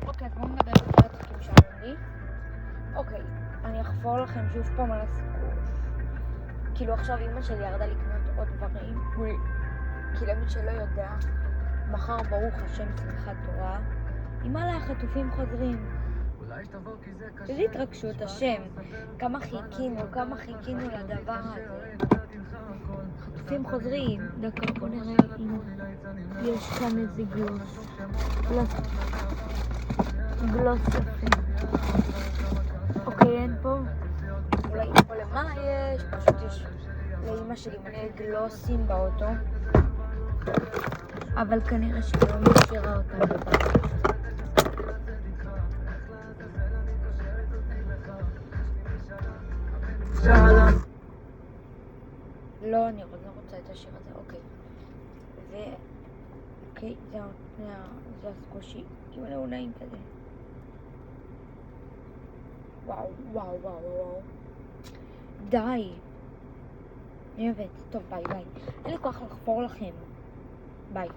אוקיי, אז בואו נדבר על התיקים שהיו לי. אוקיי, אני אחפור לכם שוב פעם על הסיפור. כאילו עכשיו אמא שלי ירדה לקנות עוד דברים. כי למי שלא יודע, מחר ברוך השם שמחת תורה. אמא לה החטופים חוזרים. איזה התרגשות השם. כמה חיכינו לדבר הזה. חטופים חוזרים. דקה, בוא נראה אם יש כאן איזה גלוס. גלוס יפה. אוקיי, אין פה. אולי פה למה יש? פשוט יש לאמא שלי מלא גלוסים באוטו. אבל כנראה שלא משאירה אותם בבית. לא, אני לא רוצה את השיר הזה, אוקיי. אוקיי, זה הסקושי עם הלאונאים כזה. וואו. די. אני אוהבת. טוב, ביי. אין לי כוח לחפור לכם. ביי.